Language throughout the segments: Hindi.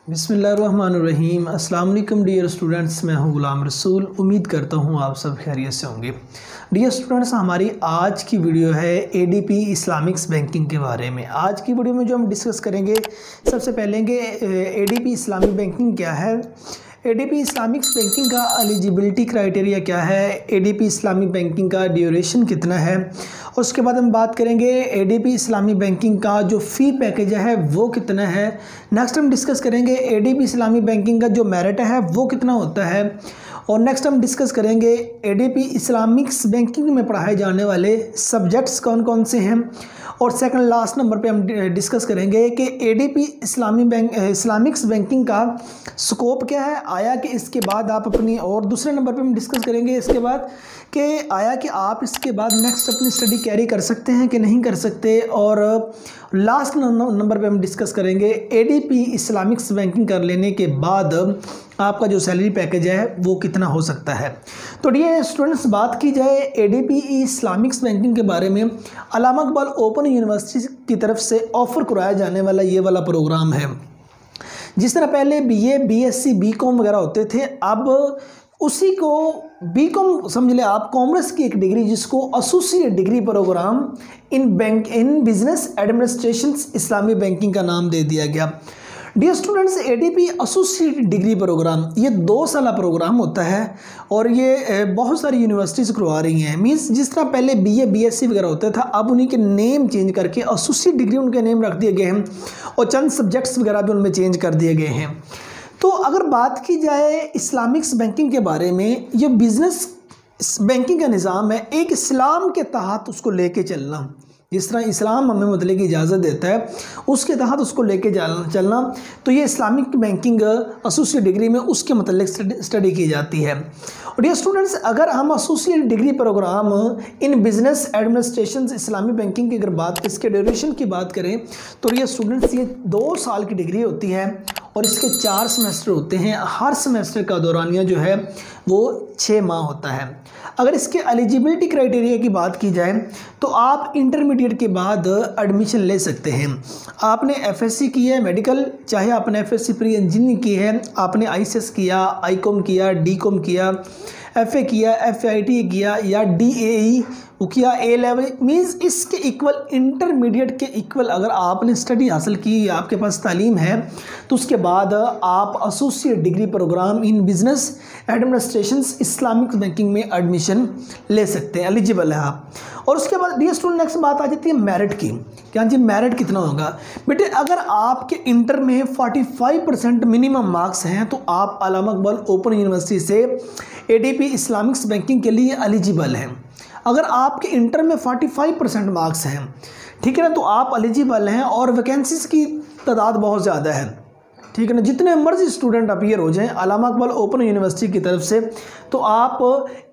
बिस्मिल्लाहिर्रहमानिर्रहीम। अस्सलाम वालेकुम डियर स्टूडेंट्स, मैं हूं गुलाम रसूल। उम्मीद करता हूं आप सब खैरियत से होंगे। डियर स्टूडेंट्स, हमारी आज की वीडियो है एडीपी इस्लामिक्स बैंकिंग के बारे में। आज की वीडियो में जो हम डिस्कस करेंगे, सबसे पहले एडीपी इस्लामिक बैंकिंग क्या है, एडीपी इस्लामिक्स बैंकिंग का एलिजिबिलिटी क्राइटेरिया क्या है, एडीपी इस्लामिक बैंकिंग का ड्यूरेशन कितना है, और उसके बाद हम बात करेंगे एडीपी इस्लामिक बैंकिंग का जो फ़ी पैकेज है वो कितना है। नेक्स्ट हम डिस्कस करेंगे एडीपी इस्लामिक बैंकिंग का जो मेरिट है वो कितना होता है, और नेक्स्ट हम डिस्कस करेंगे एडीपी इस्लामिक्स बैंकिंग में पढ़ाए जाने वाले सब्जेक्ट्स कौन कौन से हैं, और सेकंड लास्ट नंबर पे हम डिस्कस करेंगे कि एडीपी इस्लामिक्स बैंकिंग का स्कोप क्या है, आया कि इसके बाद आप अपनी, और दूसरे नंबर पे हम डिस्कस करेंगे इसके बाद कि आया कि आप इसके बाद नेक्स्ट अपनी स्टडी कैरी कर सकते हैं कि नहीं कर सकते, और लास्ट नंबर पे हम डिस्कस करेंगे एडीपी इस्लामिक्स बैंकिंग कर लेने के बाद आपका जो सैलरी पैकेज है वो कितना हो सकता है। तो ये स्टूडेंट्स, बात की जाए एडीपी इस्लामिक्स बैंकिंग के बारे में, अल्लामा इकबाल ओपन यूनिवर्सिटी की तरफ से ऑफ़र कराया जाने वाला ये वाला प्रोग्राम है। जिस तरह पहले बीए, बीएससी, बीकॉम वगैरह होते थे, अब उसी को बीकॉम समझ ले आप, कॉमर्स की एक डिग्री जिसको associate degree programme in business administration Islamic banking का नाम दे दिया गया। Dear students, ADP associate degree programme ये 2 साल प्रोग्राम होता है, और ये बहुत सारी यूनिवर्सिटीज़ करवा रही हैं। मीन्स जिस तरह पहले बीए, बीएससी वगैरह होता था, अब उन्हीं के नेम चेंज करके एसोसिएट डिग्री उनके नेम रख दिए गए हैं, और चंद सब्जेक्ट्स वगैरह भी उनमें चेंज कर दिए गए हैं। तो अगर बात की जाए इस्लामिक्स बैंकिंग के बारे में, ये बिज़नेस बैंकिंग का निज़ाम है, एक इस्लाम के तहत उसको लेके चलना। जिस तरह इस्लाम हमें मतलब की इजाज़त देता है, उसके तहत उसको लेके चलना, तो ये इस्लामिक बैंकिंग एसोसिएट डिग्री में उसके मतलब स्टडी की जाती है। और ये स्टूडेंट्स, अगर हम associate degree programme in business administration Islamic banking की अगर बात, इसके ड्यूरेशन की बात करें, तो ये स्टूडेंट्स ये 2 साल की डिग्री होती है, और इसके 4 सेमेस्टर होते हैं। हर सेमेस्टर का दौरानिया जो है वो 6 माह होता है। अगर इसके एलिजिबिलिटी क्राइटेरिया की बात की जाए, तो आप इंटरमीडिएट के बाद एडमिशन ले सकते हैं। आपने एफएससी की है मेडिकल, चाहे आपने एफएससी प्री इंजीनियरिंग की है, आपने आईसीएस किया, आईकॉम किया, डीकॉम किया, एफए किया, एफआईटी किया, या डीएई किया, ए लेवल, मीन्स इसके इक्वल, इंटरमीडिएट के इक्वल अगर आपने स्टडी हासिल की, आपके पास तालीम है, तो उसके बाद आप associate degree programme in business administration Islamic banking में एडमिशन ले सकते हैं, एलिजिबल है आप। और उसके बाद डियर स्टूडेंट, नेक्स्ट बात आ जाती है मेरिट की। क्या जी मेरिट कितना होगा बेटे? अगर आपके इंटर में 45% मिनिमम मार्क्स हैं, तो आप अल्लामा इकबाल ओपन यूनिवर्सिटी से एडीपी इस्लामिक्स बैंकिंग के लिए एलिजिबल हैं। अगर आपके इंटर में 45% मार्क्स हैं, ठीक है ना, तो आप एलिजिबल हैं, और वैकेंसीज़ की तादाद बहुत ज़्यादा है, ठीक है ना। जितने मर्जी स्टूडेंट अपीयर हो जाएं अल्लामा इकबाल ओपन यूनिवर्सिटी की तरफ से, तो आप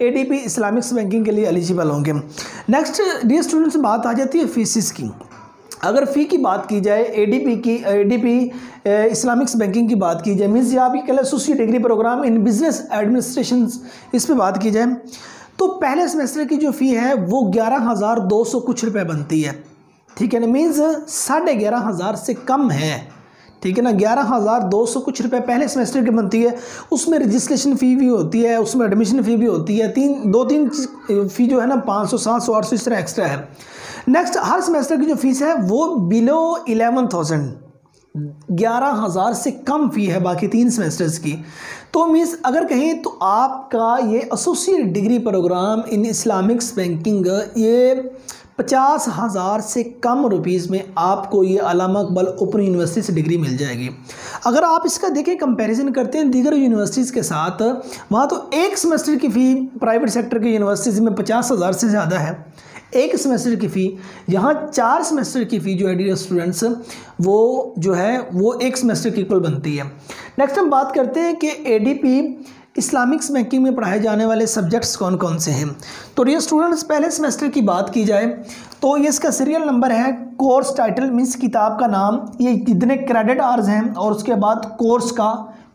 एडीपी इस्लामिक्स बैंकिंग के लिए एलिजिबल होंगे। नेक्स्ट डियर स्टूडेंट्स, बात आ जाती है फीसिस की। अगर फ़ी की बात की जाए, एडीपी इस्लामिक्स बैंकिंग की बात की जाए, मीन्स आप कल associate degree programme in business administration, इस पर बात की जाए, तो पहले सेमेस्टर की जो फ़ी है वो 11,200 कुछ रुपये बनती है, ठीक है ना। मीन्स 11,500 से कम है, ठीक है ना। 11,200 कुछ रुपये पहले सेमेस्टर की बनती है। उसमें रजिस्ट्रेशन फ़ी भी होती है, उसमें एडमिशन फ़ी भी होती है, 2-3 फ़ी जो है ना 500, 700, 800 इस तरह एक्स्ट्रा है। नेक्स्ट, हर सेमेस्टर की जो फीस है वो बिलो 11,000, 11,000 से कम फ़ी है बाकी 3 सेमेस्टर्स की। तो मीन्स अगर कहें तो आपका ये एसोसिएट डिग्री प्रोग्राम इन इस्लामिक्स बैंकिंग ये 50,000 से कम रुपीज़ में आपको ये अल्लामा इकबाल ओपन यूनिवर्सिटी से डिग्री मिल जाएगी। अगर आप इसका देखें, कंपैरिजन करते हैं दीगर यूनिवर्सिटीज़ के साथ, वहाँ तो एक सेमेस्टर की फ़ी प्राइवेट सेक्टर की यूनिवर्सिटीज़ में 50,000 से ज़्यादा है एक सेमेस्टर की फ़ी। यहाँ 4 सेमेस्टर की फ़ी जो है डियर स्टूडेंट्स, वो जो है वो एक सेमेस्टर की इक्वल बनती है। नेक्स्ट हम बात करते हैं कि एडीपी इस्लामिक्स बैंकिंग में पढ़ाए जाने वाले सब्जेक्ट्स कौन कौन से हैं। तो डियर स्टूडेंट्स, पहले सेमेस्टर की बात की जाए तो ये इसका सीरियल नंबर है, कोर्स टाइटल मीन्स किताब का नाम, ये कितने क्रेडिट आवर्स हैं, और उसके बाद कोर्स का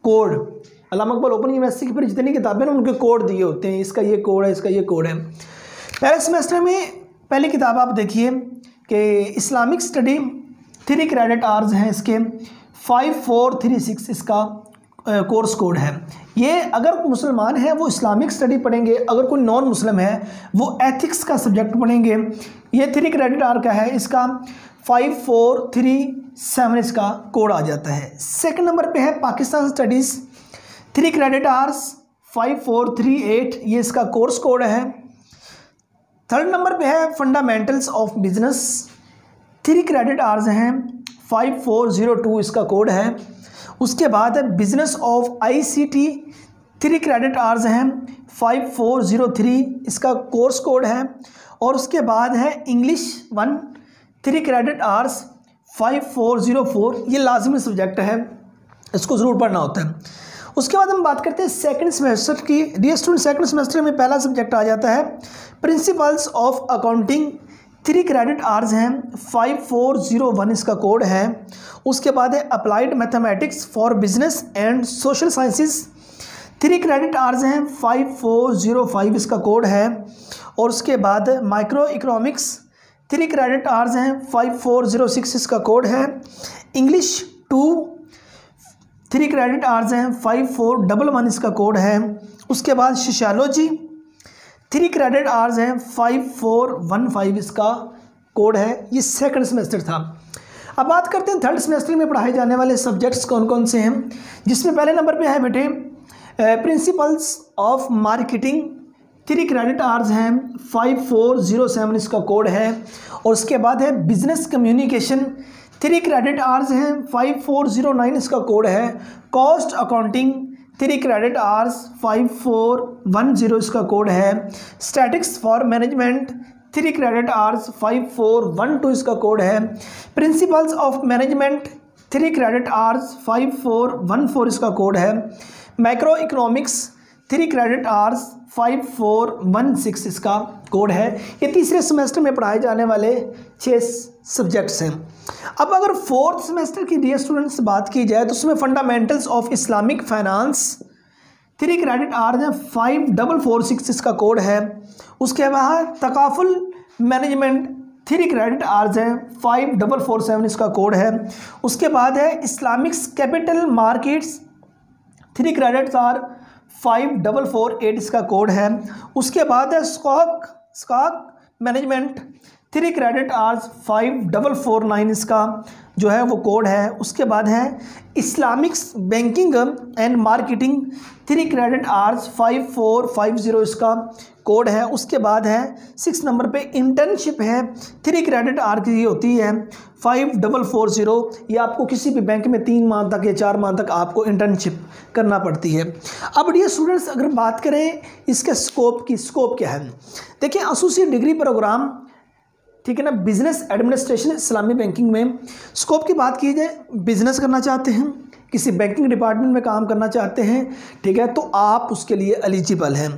कोड। अल्लामा इकबाल ओपन यूनिवर्सिटी की फिर जितनी किताबें ना उनके कोड दिए होते हैं, इसका ये कोड है, इसका ये कोड है। पहले सेमेस्टर में पहली किताब आप देखिए कि इस्लामिक स्टडी 3 क्रेडिट आवर्स हैं इसके। 5436 इसका कोर्स कोड है। ये अगर मुसलमान है वो इस्लामिक स्टडी पढ़ेंगे, अगर कोई नॉन मुस्लिम है वो एथिक्स का सब्जेक्ट पढ़ेंगे। ये 3 क्रेडिट आवर का है, इसका 5437 इसका कोड आ जाता है। सेकंड नंबर पे है पाकिस्तान स्टडीज़ 3 क्रेडिट आवर्स 5438, ये इसका कोर्स कोड है। थर्ड नंबर पे है fundamentals of business 3 credit hours हैं 5402 इसका कोड है। उसके बाद है business of ICT 3 credit hours हैं 5403 इसका कोर्स कोड है। और उसके बाद है इंग्लिश 1 3 क्रेडिट आवर्स 5404, ये लाजमी सब्जेक्ट है, इसको ज़रूर पढ़ना होता है। उसके बाद हम बात करते हैं सेकंड सेमेस्टर की। डियर स्टूडेंट, सेकंड सेमेस्टर में पहला सब्जेक्ट आ जाता है principles of accounting 3 credit hours हैं 5401 इसका कोड है। उसके बाद है applied mathematics for business and social sciences 3 credit hours हैं 5405 इसका कोड है। और उसके बाद माइक्रो इकोनॉमिक्स 3 क्रेडिट आवर्स हैं 5406 इसका कोड है। इंग्लिश 2 3 क्रेडिट आवर्स हैं 5411 इसका कोड है। उसके बाद सोशियोलॉजी 3 क्रेडिट आवर्स हैं 5415 इसका कोड है। ये सेकंड सेमेस्टर था। अब बात करते हैं थर्ड सेमेस्टर में पढ़ाए जाने वाले सब्जेक्ट्स कौन कौन से हैं, जिसमें पहले नंबर पे है बेटे principles of marketing 3 credit hours हैं 5407 इसका कोड है। और उसके बाद है बिजनेस कम्युनिकेशन 3 क्रेडिट आवर्स हैं 5409 इसका कोड है। कॉस्ट अकाउंटिंग 3 क्रेडिट आवर्स 5410 इसका कोड है। Statics for management 3 credit hours 5412 इसका कोड है। Principles of management 3 credit hours 5414 इसका कोड है। मैक्रो इकोनॉमिक्स 3 क्रेडिट आवर्स 5416 इसका कोड है। ये तीसरे सेमेस्टर में पढ़ाए जाने वाले 6 सब्जेक्ट्स हैं। अब अगर फोर्थ सेमेस्टर की डियर स्टूडेंट्स बात की जाए तो उसमें fundamentals of Islamic finance 3 credit hours हैं 5446 इसका कोड है। उसके बाद तकाफुल मैनेजमेंट 3 क्रेडिट आवर्स हैं 5447 इसका कोड है। उसके बाद है इस्लामिक्स कैपिटल मार्केट्स 3 क्रेडिट्स आर 5448 इसका कोड है। उसके बाद है स्टॉक मैनेजमेंट 3 क्रेडिट आवर्स 5449 इसका जो है वो कोड है। उसके बाद है Islamics banking and marketing 3 credit hours 5450 इसका कोड है। उसके बाद है 6 नंबर पे इंटर्नशिप है 3 क्रेडिट आवर की होती है 5440। ये आपको किसी भी बैंक में 3 माह तक या 4 माह तक आपको इंटर्नशिप करना पड़ती है। अब डियर स्टूडेंट्स, अगर बात करें इसके स्कोप की, स्कोप क्या है, देखिए एसोसिएट डिग्री प्रोग्राम, ठीक है ना, बिजनेस एडमिनिस्ट्रेशन इस्लामी बैंकिंग में स्कोप की बात की जाए, बिजनेस करना चाहते हैं, किसी बैंकिंग डिपार्टमेंट में काम करना चाहते हैं, ठीक है, तो आप उसके लिए एलिजिबल हैं।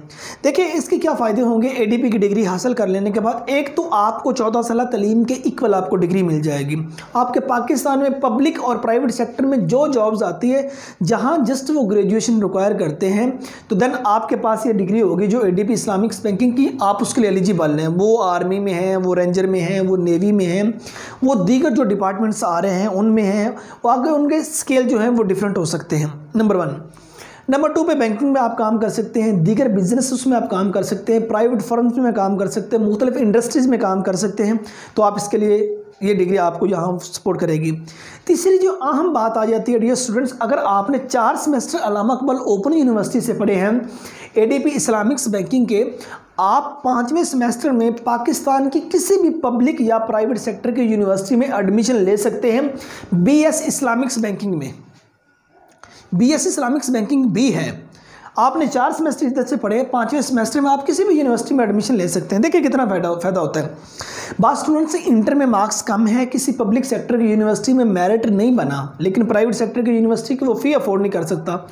देखिए इसके क्या फ़ायदे होंगे एडीपी की डिग्री हासिल कर लेने के बाद। एक तो आपको 14 साल तलीम के इक्वल आपको डिग्री मिल जाएगी। आपके पाकिस्तान में पब्लिक और प्राइवेट सेक्टर में जो जॉब्स आती है जहाँ जस्ट वो ग्रेजुएशन रिक्वायर करते हैं, तो देन आपके पास ये डिग्री होगी जो एडीपी इस्लामिक बैंकिंग की, आप उसके लिए एलिजिबल हैं। वो आर्मी में हैं, वो रेंजर में हैं, वो नेवी में हैं, वो दीगर जो डिपार्टमेंट्स आ रहे हैं उनमें हैं, वो आगे उनके स्केल जो है वो डिफरेंट हो सकते हैं, नंबर 1। नंबर 2 पे बैंकिंग में आप काम कर सकते हैं, दीगर बिजनेस में आप काम कर सकते हैं, प्राइवेट फर्म्स में काम कर सकते हैं, मुख्तलिफ इंडस्ट्रीज़ में काम कर सकते हैं, तो आप इसके लिए ये डिग्री आपको यहाँ सपोर्ट करेगी। तीसरी जो अहम बात आ जाती है डियर स्टूडेंट्स, अगर आपने 4 सेमेस्टर अल्लामा इकबाल ओपन यूनिवर्सिटी से पढ़े हैं एडीपी इस्लामिक्स बैंकिंग के, आप 5वें सेमेस्टर में पाकिस्तान की किसी भी पब्लिक या प्राइवेट सेक्टर की यूनिवर्सिटी में एडमिशन ले सकते हैं। बीएस इस्लामिक्स बैंकिंग में, बीएस इस्लामिक्स बैंकिंग भी है। आपने 4 सेमेस्टर इधर से पढ़े, 5वें सेमेस्टर में आप किसी भी यूनिवर्सिटी में एडमिशन ले सकते हैं। देखिए कितना फ़ायदा होता है। बात स्टूडेंट से इंटर में मार्क्स कम है, किसी पब्लिक सेक्टर की यूनिवर्सिटी में मेरिट नहीं बना, लेकिन प्राइवेट सेक्टर की यूनिवर्सिटी की वो फ़ी अफोर्ड नहीं कर सकता,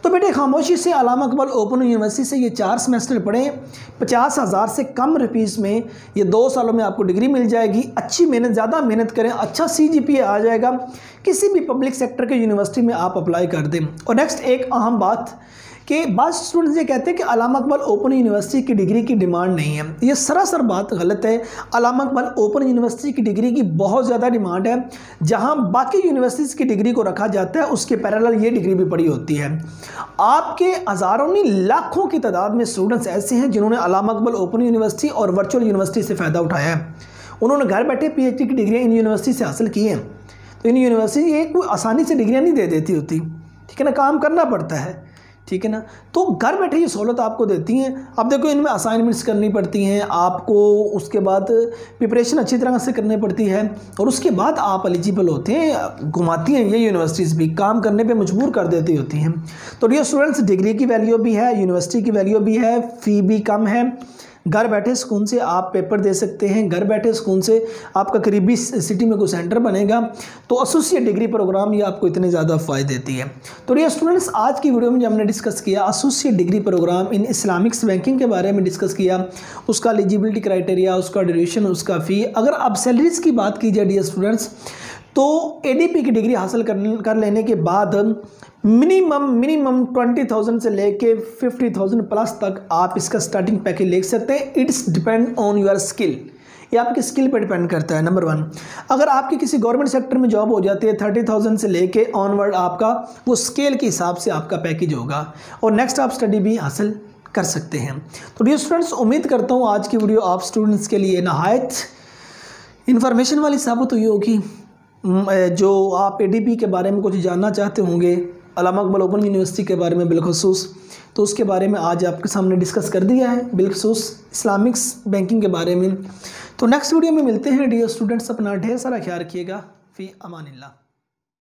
तो बेटे खामोशी से अल्लामा इकबाल ओपन यूनिवर्सिटी से ये 4 सेमेस्टर पढ़ें, 50,000 से कम रुपीस में ये 2 सालों में आपको डिग्री मिल जाएगी। अच्छी मेहनत, ज़्यादा मेहनत करें, अच्छा CGPA आ जाएगा, किसी भी पब्लिक सेक्टर के यूनिवर्सिटी में आप अप्लाई कर दें। और नेक्स्ट एक अहम बात कि बाद स्टूडेंट्स ये कहते हैं कि अल्लामा इकबाल ओपन यूनिवर्सिटी की डिग्री की डिमांड नहीं है। ये सरासर बात गलत है। अल्लामा इकबाल ओपन यूनिवर्सिटी की डिग्री की बहुत ज़्यादा डिमांड है। जहां बाकी यूनिवर्सिटीज़ की डिग्री को रखा जाता है उसके पैरेलल ये डिग्री भी पड़ी होती है। आपके हज़ारों नहीं लाखों की तादाद में स्टूडेंट्स ऐसे हैं जिन्होंने अल्लामा इकबाल ओपन यूनिवर्सिटी और वर्चुअल यूनिवर्सिटी से फ़ायदा उठाया है। उन्होंने घर बैठे PhD की डिग्रियाँ इन यूनिवर्सिटी से हासिल की हैं। तो इन यूनिवर्सिटी ये कोई आसानी से डिग्रियाँ नहीं दे देती होती, ठीक है ना, काम करना पड़ता है, ठीक है ना। तो घर बैठे ये सहूलत आपको देती हैं। अब देखो इनमें असाइनमेंट्स करनी पड़ती हैं आपको, उसके बाद प्रिपरेशन अच्छी तरह से करनी पड़ती है और उसके बाद आप एलिजिबल होते हैं। घुमाती हैं ये यूनिवर्सिटीज़ भी, काम करने पे मजबूर कर देती होती हैं। तो डियर स्टूडेंट्स, डिग्री की वैल्यू भी है, यूनिवर्सिटी की वैल्यू भी है, फ़ी भी कम है। घर बैठे सुकून से आप पेपर दे सकते हैं, घर बैठे सुकून से आपका करीबी सिटी में कोई सेंटर बनेगा। तो एसोसिएट डिग्री प्रोग्राम ये आपको इतने ज़्यादा फ़ायदे देती है। तो डियर स्टूडेंट्स, आज की वीडियो में जो हमने डिस्कस किया एसोसिएट डिग्री प्रोग्राम इन इस्लामिक्स बैंकिंग के बारे में डिस्कस किया, उसका एलिजिबिलिटी क्राइटेरिया, उसका ड्यूरेशन, उसका फ़ी। अगर अब सैलरीज़ की बात की जाए डियर स्टूडेंट्स, तो ADP की डिग्री हासिल कर लेने के बाद मिनिमम 20,000 से लेके 50,000 प्लस तक आप इसका स्टार्टिंग पैकेज ले सकते हैं। It's depend on your skill, ये आपकी स्किल पर डिपेंड करता है। नंबर 1, अगर आपकी किसी गवर्नमेंट सेक्टर में जॉब हो जाती है 30,000 से लेके ऑनवर्ड आपका वो स्केल के हिसाब से आपका पैकेज होगा और नेक्स्ट आप स्टडी भी हासिल कर सकते हैं। तो डियर स्टूडेंट्स, उम्मीद करता हूँ आज की वीडियो आप स्टूडेंट्स के लिए नहायत इन्फॉर्मेशन वाली साबित हुई होगी। जो आप ADP के बारे में कुछ जानना चाहते होंगे, अल्लामा इकबाल ओपन यूनिवर्सिटी के बारे में बिलखुसूस, तो उसके बारे में आज आपके सामने डिस्कस कर दिया है, बिलखुसूस इस्लामिक्स बैंकिंग के बारे में। तो नेक्स्ट वीडियो में मिलते हैं डियर स्टूडेंट्स। अपना ढेर सारा ख्याल रखिएगा। फ़ी अमानिल्लाह।